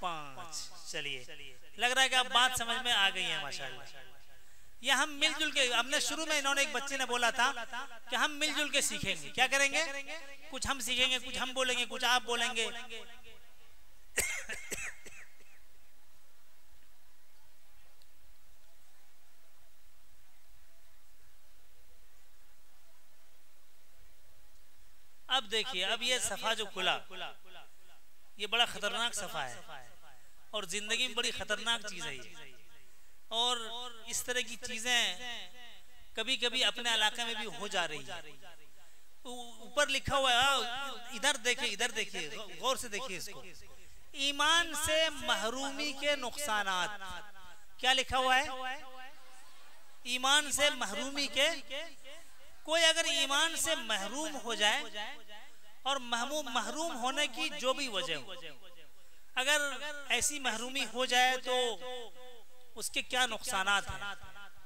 5। चलिए, लग रहा है कि आप बात समझ में आ गई है माशाल्लाह। ये हम मिलजुल के, हमने शुरू में इन्होंने एक बच्चे ने बोला था कि हम मिलजुल के सीखेंगे। क्या करेंगे? कुछ हम सीखेंगे, कुछ हम बोलेंगे, कुछ आप बोलेंगे। अब देखिए, अब ये सफा जो खुला, ये बड़ा खतरनाक सफा है और जिंदगी में बड़ी खतरनाक चीज है ये। और इस तरह की चीजें कभी कभी अपने इलाके में भी हो जा रही है। ऊपर लिखा हुआ है, इधर देखिए, गौर से देखिए इसको। ईमान से महरूमी के नुकसानात, क्या लिखा हुआ है? ईमान से महरूमी के। कोई अगर ईमान से महरूम हो जाए और महरूम होने की जो भी वजह हो, अगर ऐसी महरूमी हो जाए तो उसके क्या नुकसानात हैं।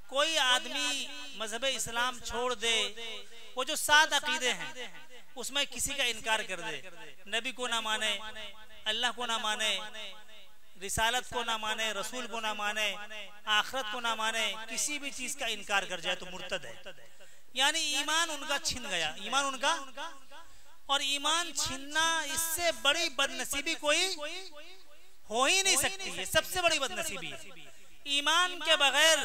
कोई आदमी मजहब इस्लाम छोड़ दे, वो जो 7 अकीदे हैं उसमें किसी का इनकार कर दे, नबी को ना माने, अल्लाह को ना माने, रिसालत को ना माने, रसूल को ना माने, आखिरत को ना माने, किसी भी चीज का इनकार कर जाए तो मुर्तद है। यानी ईमान उनका छिन गया, ईमान उनका। और ईमान छीनना इससे बड़ी बदनसीबी कोई हो ही नहीं सकती है, सबसे बड़ी बदनसीबी है। ईमान के बगैर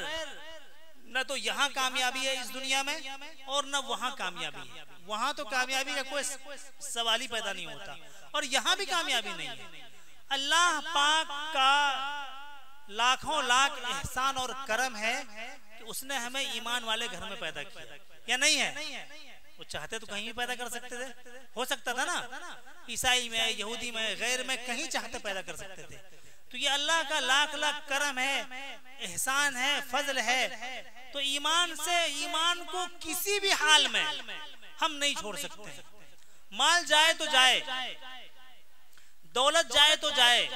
न तो यहाँ कामयाबी है इस दुनिया में और न वहाँ कामयाबी है। वहाँ तो कामयाबी का कोई सवाल ही पैदा नहीं होता और यहाँ भी कामयाबी नहीं है। अल्लाह पाक का लाखों लाख एहसान और करम है कि उसने हमें ईमान वाले घर में पैदा किया, या नहीं है? वो चाहते तो कहीं भी पैदा कर सकते थे, हो सकता था ना, ईसाई में, यहूदी में, गैर में, कहीं चाहते पैदा कर सकते थे। तो ये अल्लाह का लाख लाख करम है, एहसान है, फजल है। तो ईमान से, ईमान को किसी भी हाल में हम नहीं छोड़ सकते। माल जाए तो जाए, दौलत जाए तो जाए,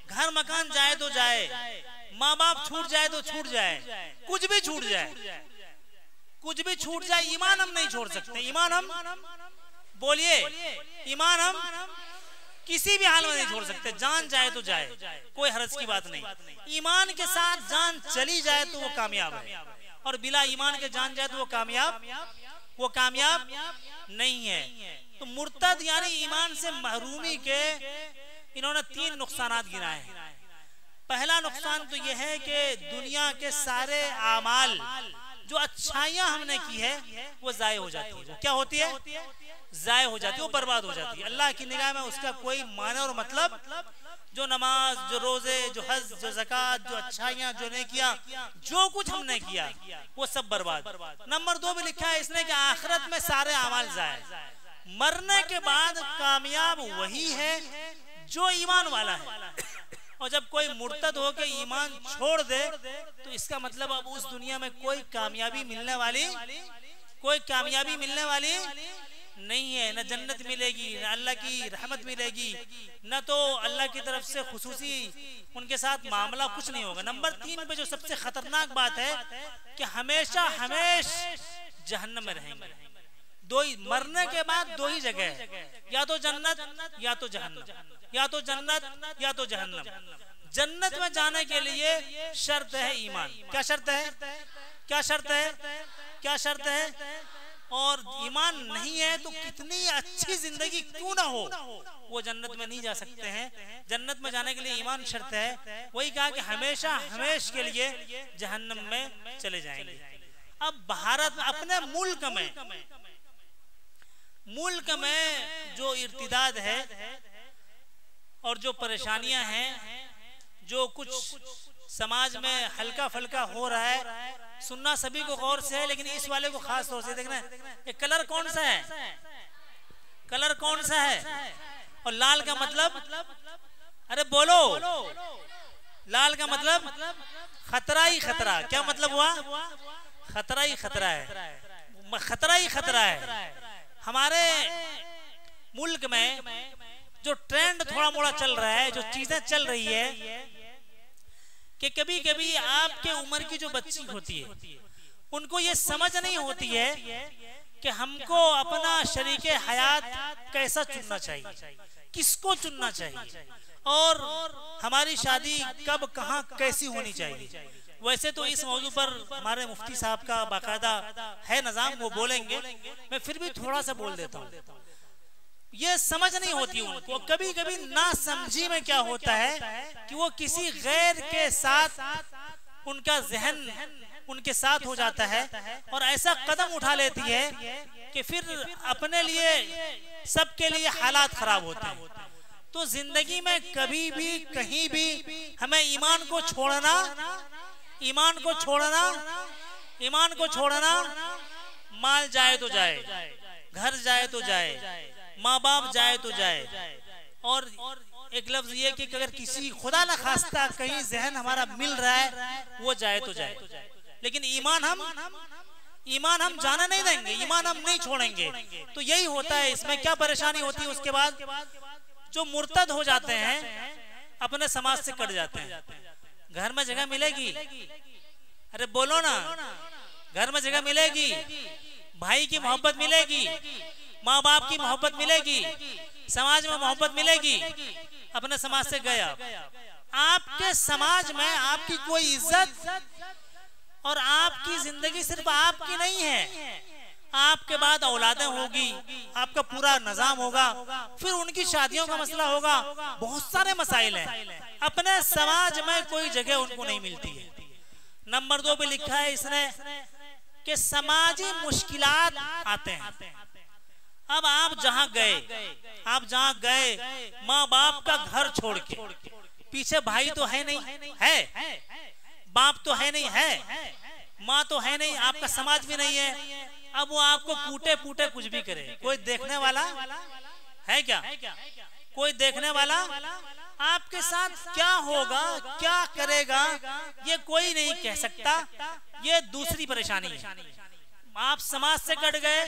घर मकान जाए तो जाए, माँ बाप छूट जाए तो छूट जाए, कुछ भी छूट जाए, कुछ भी छूट जाए, ईमान हम नहीं छोड़ सकते। ईमान हम, बोलिए, ईमान हम किसी भी हाल में नहीं छोड़ सकते। जान जाए तो जाए, कोई हर्ज की बात नहीं। ईमान के साथ जान चली जाए तो वो कामयाब है, और बिला ईमान के जान जाए तो वो कामयाब नहीं है। तो मुर्तद यानी ईमान से महरूमी के इन्होंने 3 नुकसानात गिनाए हैं। पहला नुकसान तो यह है कि दुनिया के सारे आमाल, जो अच्छाइयां हमने की है, वो जाये हो जाती है। क्या होती है? जाये हो जाती है, वो बर्बाद हो जाती है। अल्लाह की निगाह में उसका कोई माने और मतलब, जो नमाज, जो रोजे, जो हज, जो ज़कात, जो अच्छाइयां, जो नेकियां, जो कुछ हमने किया वो सब बर्बाद। नंबर 2 में लिखा है इसने कि आखिरत में सारे अमाल जाए। मरने के बाद कामयाब वही है जो ईमान वाला है। और जब कोई मुर्तद हो के ईमान छोड़ दे तो इसका मतलब अब उस दुनिया में कोई कामयाबी मिलने वाली नहीं है। न जन्नत मिलेगी, न अल्लाह की रहमत मिलेगी, न तो अल्लाह की तरफ से खुसूसी उनके साथ मामला कुछ नहीं होगा। नंबर 3 पे जो सबसे खतरनाक बात है कि हमेशा जहन्नम में रहेंगे। मरने के बाद 2 ही जगह है, या तो जन्नत या तो जहन्नम, या तो जन्नत या तो जहन्नम। जन्नत में जाने के लिए शर्त है ईमान। क्या शर्त है? और ईमान नहीं है तो कितनी अच्छी जिंदगी क्यों ना हो, वो जन्नत में नहीं जा सकते हैं। जन्नत में जाने के लिए ईमान शर्त है। वही कहा कि हमेशा के लिए जहन्नम में चले जाएंगे। अब भारत अपने मुल्क में जो इर्तिदाद है और जो परेशानियां हैं, जो कुछ समाज में हल्का फल्का हो रहा है, सुनना सभी को गौर से है, लेकिन इस वाले को खास तौर से देखना। ये कलर कौन सा है? और लाल का मतलब, अरे बोलो, लाल का मतलब खतरा ही खतरा। क्या मतलब हुआ? खतरा ही खतरा है। हमारे मुल्क में जो ट्रेंड थोड़ा मोड़ा चल रहा है, जो चीजें चल रही है कि कभी कभी आपके उम्र की जो बच्ची होती है उनको ये समझ नहीं होती है कि हमको अपना शरीके हयात कैसा चुनना चाहिए, किसको चुनना चाहिए, और हमारी शादी कब, कहाँ, कैसी होनी चाहिए। वैसे तो इस मौजू पर हमारे मुफ्ती साहब का बाकायदा है निजाम, वो बोलेंगे, मैं फिर भी थोड़ा सा बोल देता हूँ। ये समझ नहीं होती उनको। कभी कभी ना समझी में क्या होता है कि वो किसी गैर के साथ उनका जहन उनके साथ हो जाता है और ऐसा कदम उठा लेती है कि फिर अपने लिए, सबके लिए हालात खराब होते हैं। तो जिंदगी में कभी भी कहीं भी हमें ईमान को छोड़ना, माल जाए तो जाए, घर जाए तो जाए, माँ बाप जाए तो जाए, और एक लफ्ज ये कि अगर किसी खुदा ना खास्ता कहीं जहन हमारा मिल रहा है वो जाए तो जाए, लेकिन ईमान हम जाना नहीं देंगे, ईमान हम नहीं छोड़ेंगे। तो यही होता है, इसमें क्या परेशानी होती है उसके बाद, जो मुर्तद हो जाते हैं अपने समाज से कट जाते हैं। घर में जगह मिलेगी, अरे बोलो ना, घर में जगह मिलेगी, भाई की मोहब्बत मिलेगी, माँ बाप की मोहब्बत मिलेगी, समाज में मोहब्बत मिलेगी, अपने समाज से गया। आपके समाज में आपकी कोई इज्जत और आपकी जिंदगी सिर्फ आपकी नहीं है, आपके बाद औलादें होगी, आपका पूरा निजाम होगा, फिर उनकी शादियों का मसला होगा, बहुत सारे मसाइल हैं। अपने समाज में कोई जगह उनको नहीं मिलती है। नंबर 2 पे लिखा है इसने कि समाजी मुश्किलात आते हैं। अब आप जहां गए, माँ बाप का घर छोड़ के, पीछे भाई तो है नहीं है, बाप तो है नहीं है, माँ तो है नहीं, आपका समाज भी नहीं है। अब वो आपको कूटे पूटे कुछ भी करे, कोई देखने वाला है क्या? कोई देखने वाला आपके साथ क्या होगा, क्या करेगा, ये कोई नहीं कह सकता। ये दूसरी परेशानी है। आप समाज से कट गए,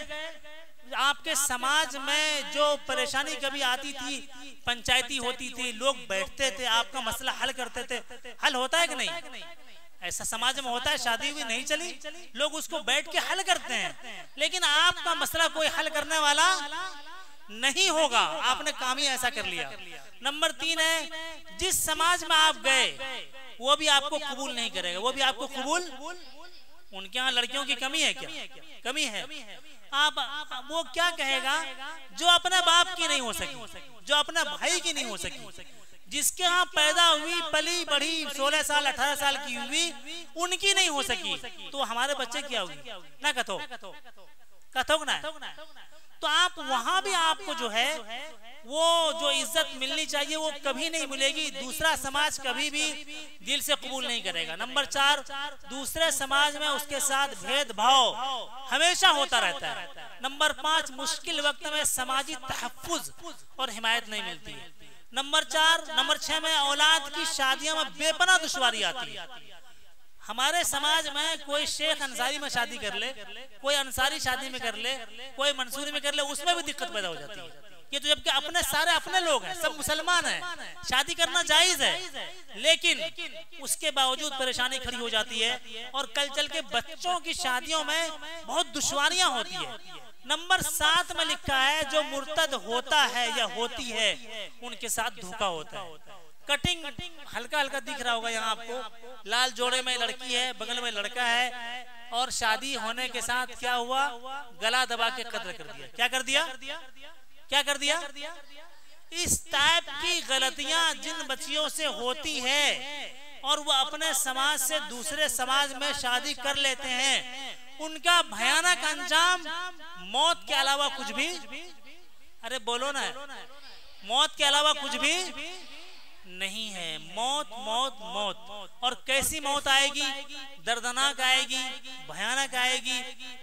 आपके समाज में जो परेशानी कभी आती थी, पंचायती होती थी, लोग बैठते थे, आपका मसला हल करते थे, हल होता है कि नहीं? ऐसा समाज में होता है, शादी भी नहीं चली, लोग उसको बैठ के हल करते हैं, लेकिन आपका मसला कोई हल करने वाला नहीं होगा, आपने काम ही ऐसा कर लिया। नंबर 3 है, जिस समाज में आप गए वो भी आपको कबूल नहीं करेगा, वो भी आपको कबूल, उनके यहाँ लड़कियों की कमी है क्या? कमी है। आप वो क्या कहेगा जो अपने बाप की नहीं हो सकी, जो अपने भाई की नहीं हो सकी, जिसके यहाँ पैदा हुई, पली बढ़ी, 16 साल 18 साल की हुई, उनकी नहीं हो सकी, तो हमारे बच्चे क्या होगी ना? कथोग ना। तो आप वहां भी आपको जो है वो जो इज्जत मिलनी चाहिए वो कभी नहीं मिलेगी, दूसरा समाज कभी भी दिल से कबूल नहीं करेगा। नंबर 4, दूसरे समाज में उसके साथ भेदभाव हमेशा होता रहता है। नंबर 5, मुश्किल वक्त में समाजी तहफ्फुज और हिमायत नहीं मिलती है। नंबर 6 में औलाद की शादियों में बेपनाह दुश्वारी आती है। हमारे समाज में कोई शेख अंसारी में शादी कर ले, कोई अंसारी शादी में कर ले, कोई मंसूरी में कर ले, उसमें भी दिक्कत पैदा हो जाती है। ये तो जबकि अपने लोग हैं, सब मुसलमान हैं, शादी करना जायज है, लेकिन उसके बावजूद परेशानी खड़ी हो जाती है और कल चल के बच्चों की शादियों में बहुत दुश्वारियां होती है। नंबर 7 में लिखा है, जो मुर्तद होता है या होती है उनके साथ धोखा होता है। कटिंग हल्का हल्का दिख रहा होगा यहाँ आपको, लाल जोड़े में लड़की है, बगल में लड़का है, और शादी होने के साथ क्या हुआ, गला दबा के कत्ल कर दिया। क्या कर दिया? क्या कर दिया? इस टाइप की गलतियां जिन बच्चियों से होती है और वो अपने समाज से दूसरे समाज में शादी कर लेते हैं, उनका भयानक अंजाम मौत के अलावा कुछ भी, अरे बोलो ना, मौत के अलावा कुछ भी नहीं है। मौत मौत मौत। और कैसी मौत आएगी? दर्दनाक आएगी, भयानक आएगी,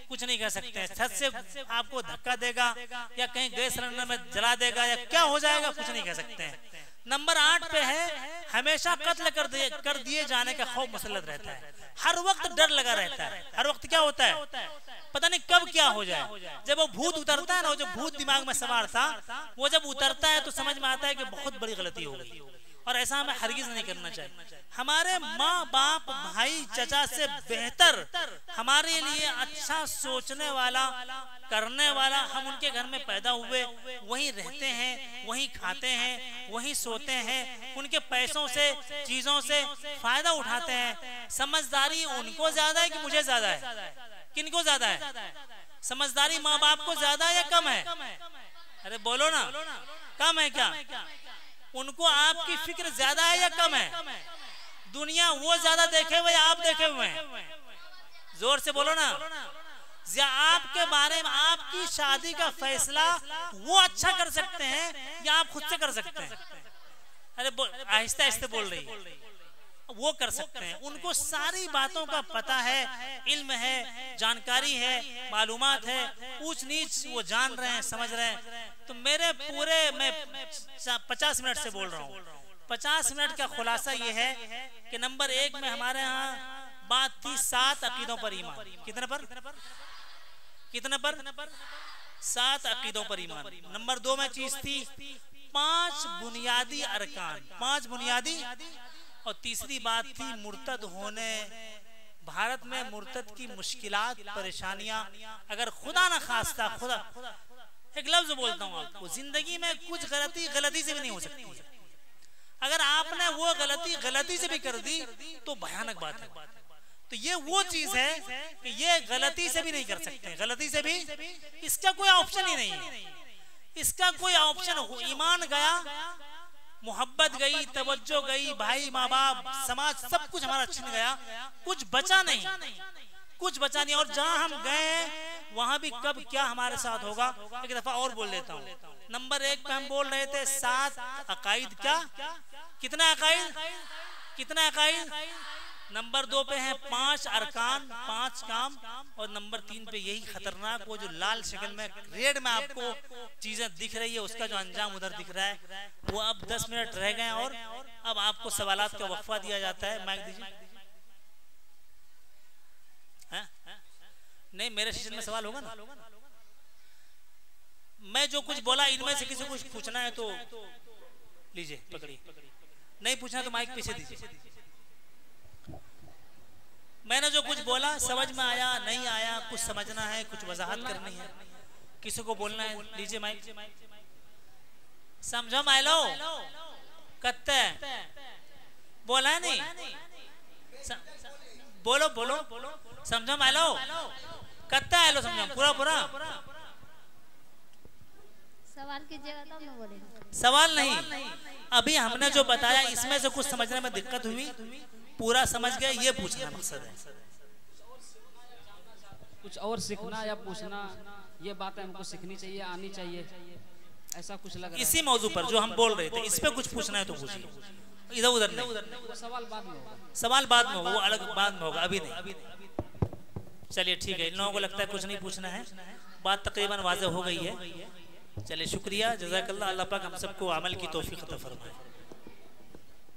कुछ नहीं कह सकते। छत से आपको धक्का देगा या कहीं गैस सिलेंडर में जला देगा या क्या हो जाएगा, कुछ नहीं कह सकते हैं। नंबर 8 पे है, हमेशा कत्ल कर दिए जाने का खौफ मुसल्लत रहता है। हर वक्त डर लगा रहता है। हर वक्त क्या होता है, पता नहीं कब क्या हो जाए। जब वो भूत उतरता है ना, जो भूत दिमाग में सवार था, वो जब उतरता है तो समझ में आता है कि बहुत बड़ी गलती हो गई और ऐसा हमें हरगिज नहीं करना चाहिए। हमारे माँ बाप भाई चचा से बेहतर हमारे लिए अच्छा सोचने वाला, करने वाला, हम उनके घर में पैदा हुए, वहीं रहते हैं, वहीं खाते हैं, वहीं सोते हैं, उनके पैसों से, चीजों से फायदा उठाते हैं। समझदारी उनको ज्यादा है कि मुझे ज्यादा है? किनको ज्यादा है? समझदारी माँ बाप को ज्यादा है या कम है? अरे बोलो ना, कम है क्या? उनको आपकी फिक्र ज्यादा है या कम है? दुनिया वो ज्यादा देखे हुए या आप देखे हुए हैं? जोर से बोलो ना। या आपके बारे में, आपकी शादी का फैसला वो अच्छा कर सकते हैं या आप खुद से कर सकते हैं? अरे आहिस्ते आहिस्ते बोल रही। वो कर सकते हैं, उनको सारी बातों का पता है, इल्म है, जानकारी है, मालूमात है, ऊंच नीच वो जान रहे हैं, समझ रहे हैं। तो मेरे पूरे मैं 50 मिनट से बोल रहा हूँ, 50 मिनट का खुलासा ये है कि नंबर 1 में हमारे यहाँ बात थी 7 अकीदों पर ईमान। कितने पर? 7 अकीदों पर ईमान। नंबर 2 में चीज थी 5 बुनियादी अरकान, 5 बुनियादी, और तीसरी बात थी मुर्तद होने। भारत में मुर्तद की मुश्किलात, परेशानियां, अगर खुदा ना खास्ता, खुदा एक लफ्ज बोलता हूँ आपको, जिंदगी में कुछ गलती से भी नहीं हो सकती। अगर आपने वो गलती से भी कर दी तो भयानक बात है। तो ये वो चीज है कि ये गलती से भी नहीं कर सकते, गलती से भी इसका कोई ऑप्शन ही नहीं है, इसका कोई ऑप्शन हो। ईमान गया, मोहब्बत गई, तवज्जो गई, भाई माँ बाप समाज सब कुछ हमारा छिन गया, कुछ बचा नहीं, कुछ बचा नहीं। और जहां हम गए वहां भी कब क्या हमारे साथ होगा, एक दफा और बोल लेता हूँ। नंबर 1 पे हम बोल रहे थे 7 अकाइद, क्या कितना अकाइद? नंबर 2 पे है 5 अरकान, 5 काम, और नंबर 3 पे यही खतरनाक, वो जो लाल शक्ल में रेड में आपको चीजें दिख रही है, उसका जो अंजाम उधर दिख रहा है। वो अब 10 मिनट रह गए और अब आपको सवालात का वक्फा दिया जाता है। माइक दीजिए। नहीं, मेरे सेशन में सवाल होगा ना। मैं जो कुछ बोला इनमें से किसी को कुछ पूछना है तो लीजिए, पकड़िए। नहीं पूछना तो माइक पीछे दीजिए। मैंने जो कुछ बोला समझ में आया, नहीं आया, कुछ समझना है, कुछ वजाहत करनी है, किसी को बोलना है, लीजिए माइक। समझो माइलो कत्ते बोला नहीं, बोलो समझो माइलो कत्ता है लो, समझो पूरा सवाल कीजिएगा तब मैं बोलेंगे। सवाल नहीं, अभी हमने जो बताया इसमें से कुछ समझने में दिक्कत हुई, पूरा समझ गए, ये पूछना मकसद है। कुछ और सीखना या पूछना, ये बातें हमको सीखनी चाहिए, आनी चाहिए, ऐसा कुछ लग रहा है। इसी मौजू पर जो हम बोल रहे थे, इस पे कुछ पूछना है तो पूछिए, इधर उधर नहीं। सवाल बाद में होगा, सवाल बाद में, वो अलग बाद में होगा, अभी नहीं। चलिए ठीक है, इन लोगों को लगता है कुछ नहीं पूछना है, बात तकरीबन वाज़ेह हो गई है। चलिए शुक्रिया, जज़ाकल्लाह। अल्लाह पाक हम सबको अमल की तौफीक अता फरमाए।